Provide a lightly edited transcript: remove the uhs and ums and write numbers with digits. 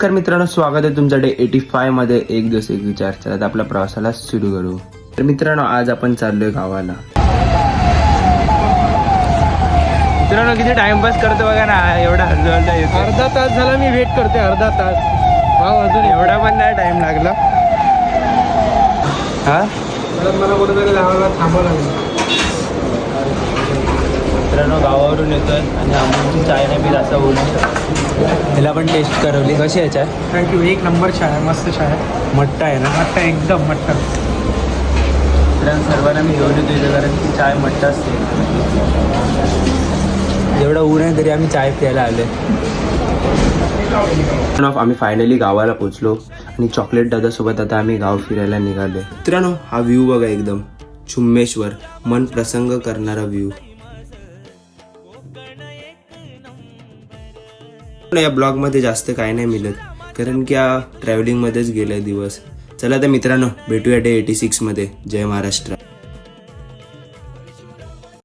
नमस्कार मित्रांनो, स्वागत आहे तुमचं डे 85 मध्ये एक दिवस एक विचार. चला आता आपल्या प्रवासाला सुरू करू. तर मित्रांनो, आज आपण चाललोय गावाला. मित्रांनो किती टाइमपास करतो बघा ना, एवढा हलवायला येतो. अर्धा तास झाला मी वेट करते, अर्धा तास. भाऊ अजून एवढा पण नाही टाइम लागला. हा मला कुठेतरी लावायला थांबावं लागेल. मित्रांनो गावावरून येतोय आणि अमूलची चाय नाही मी जास्त बोलू. त्याला पण टेस्ट करवली. कशी आहे चाय? थँक्यू. एक नंबर चाय आहे, मस्त चाय आहे. मट्टा आहे ना? मट्टा एकदम मट्टा. मित्रांनो सर्वांना मी घेऊन येतो इथं, कारण की चाय मट्टा असते. एवढं ऊन आहे तरी आम्ही चाय प्यायला आले. आम्ही फायनली गावाला पोहोचलो आणि चॉकलेट दादासोबत आता आम्ही गाव फिरायला निघालो. मित्रांनो हा व्ह्यू बघा, एकदम चुम्मेश्वर, मन प्रसंग करणारा व्ह्यू. या ब्लॉगमध्ये जास्त काय नाही मिळत, कारण की ट्रॅव्हलिंगमध्येच गेलाय दिवस. चला तर मित्रांनो, भेटूया डे 86 मध्ये. जय महाराष्ट्र.